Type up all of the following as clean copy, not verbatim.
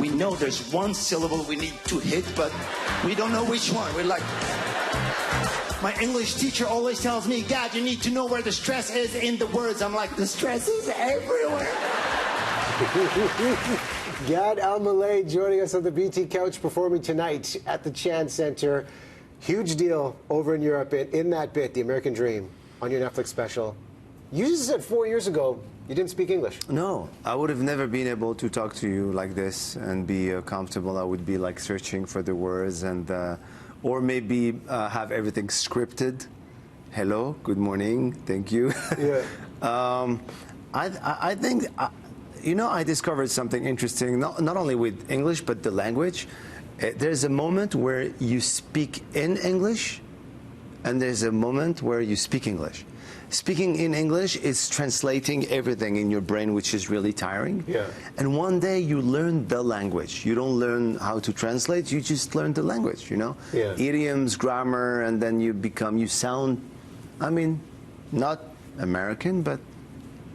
We know there's one syllable we need to hit, but we don't know which one. We're like, my English teacher always tells me, Gad, you need to know where the stress is in the words. I'm like, the stress is everywhere. Gad Elmaleh joining us on the BT Couch, performing tonight at the Chan Center. Huge deal over in Europe in that bit, The American Dream, on your Netflix special. You just said 4 years ago you didn't speak English. No, I would have never been able to talk to you like this and be comfortable. I would be like searching for the words and, or maybe have everything scripted. Hello, good morning, thank you. Yeah. I think, you know, I discovered something interesting, not only with English, but the language. There's a moment where you speak in English, and there's a moment where you speak English. Speaking in English is translating everything in your brain, which is really tiring. Yeah. And one day you learn the language. You don't learn how to translate, you just learn the language, you know? Yeah. Idioms, grammar, and then you sound, I mean, not American, but,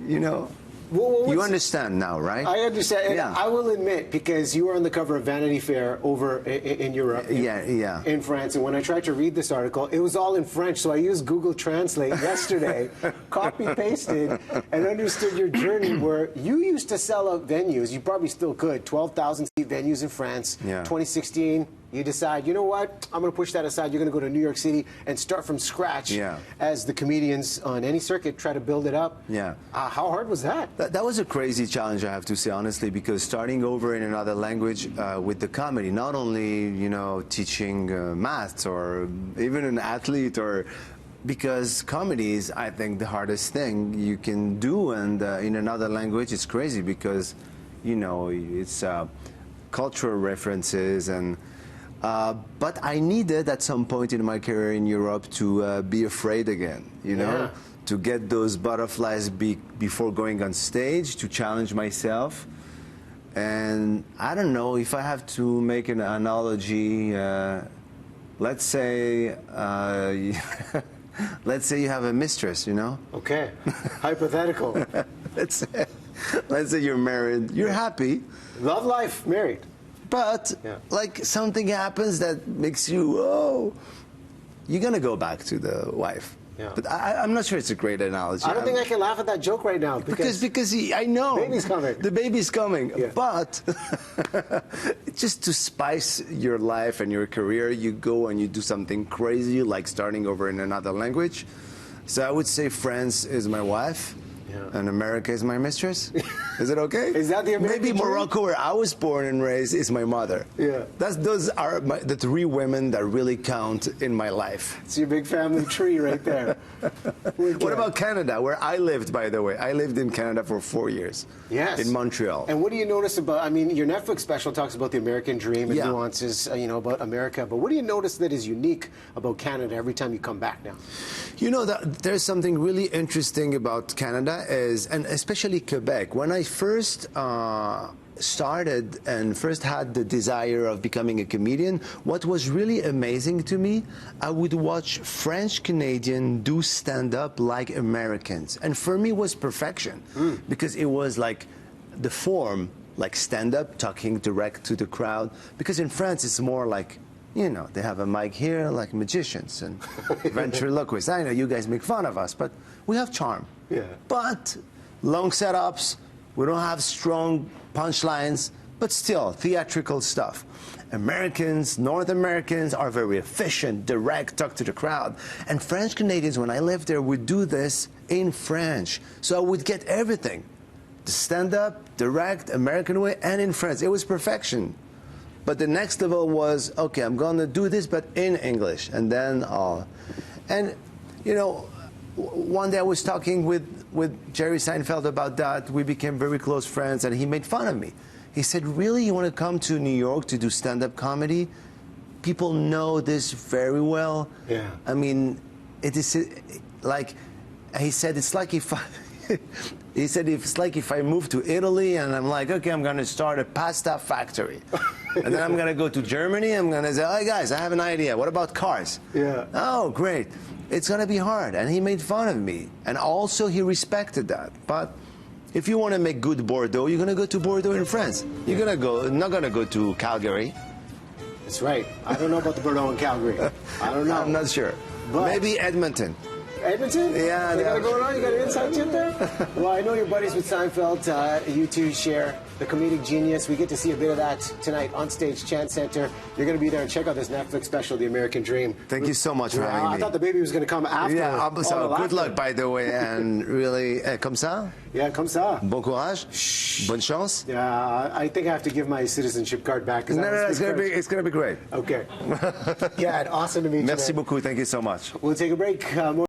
you know, you understand now, right? I understand. Yeah. I will admit, because you were on the cover of Vanity Fair over in Europe, in France, and when I tried to read this article, it was all in French, so I used Google Translate yesterday, copy-pasted, and understood your journey where you used to sell out venues. You probably still could, 12,000-seat venues in France. Yeah. 2016, you decide, you know what, I'm going to push that aside. You're going to go to New York City and start from scratch as the comedians on any circuit try to build it up. Yeah. How hard was that? That was a crazy challenge, I have to say, honestly, because starting over in another language with the comedy, not only, you know, teaching maths or even an athlete, or because comedy is, I think, the hardest thing you can do, and in another language, it's crazy because, you know, it's cultural references and. But I needed, at some point in my career in Europe, to be afraid again, you know, to get those butterflies before going on stage, to challenge myself. And I don't know, if I have to make an analogy, let's say, let's say you have a mistress, you know? Okay, hypothetical. let's say you're married, you're happy. Love life, married. But, like, something happens that makes you, oh, you're going to go back to the wife. Yeah. But I'm not sure it's a great analogy. I don't think I can laugh at that joke right now. Because I know. Baby's coming. The baby's coming. Yeah. But just to spice your life and your career, you go and you do something crazy, like starting over in another language. So I would say France is my wife. And America is my mistress. Is it okay? Is that the American Maybe dream? Morocco, where I was born and raised, is my mother. Yeah. Those are the three women that really count in my life. It's your big family tree right there. What about Canada, where I lived, by the way? I lived in Canada for 4 years. Yes. In Montreal. And what do you notice about, I mean, your Netflix special talks about the American dream and nuances, you know, about America. But what do you notice that is unique about Canada every time you come back now? You know, there's something really interesting about Canada, and especially Quebec. When I first started and first had the desire of becoming a comedian, what was really amazing to me, I would watch French Canadians do stand-up like Americans. And for me, it was perfection, because it was like the form, like stand-up, talking direct to the crowd. Because in France, it's more like, you know, they have a mic here like magicians and ventriloquists. I know you guys make fun of us, but we have charm. Yeah. But long setups, we don't have strong punchlines, but still theatrical stuff. Americans, North Americans are very efficient, direct, talk to the crowd. And French Canadians, when I lived there, would do this in French. So I would get everything. The stand-up, direct, American way, and in French. It was perfection. But the next level was, okay, I'm going to do this, but in English. And then, and, you know, one day I was talking with Jerry Seinfeld about that. We became very close friends, and he made fun of me. He said, really, you want to come to New York to do stand-up comedy? People know this very well. Yeah. I mean, it is like, he said, it's like if I... He said, it's like if I move to Italy and I'm like, okay, I'm going to start a pasta factory. And then I'm going to go to Germany. I'm going to say, hey, guys, I have an idea. What about cars? Yeah. Oh, great. It's going to be hard. And he made fun of me. And also he respected that. But If you want to make good Bordeaux, you're going to go to Bordeaux in France. You're going to go, not going to go to Calgary. That's right. I don't know about the Bordeaux in Calgary. I don't know. I'm not sure. But maybe Edmonton. Edmonton? Yeah. They got it going on? You got an inside tip there? Well, I know you're buddies with Seinfeld. You two share the comedic genius. We get to see a bit of that tonight on stage, Chance Center. You're going to be there and check out this Netflix special, The American Dream. Thank you so much for having me. I thought the baby was going to come after. Yeah, so good luck, by the way, and really, comme ça? Yeah, comme ça. Bon courage. Bonne chance. Yeah, I think I have to give my citizenship card back. No, it's going to be great. Okay. Gad, awesome to meet you. Merci beaucoup. Thank you so much. We'll take a break. More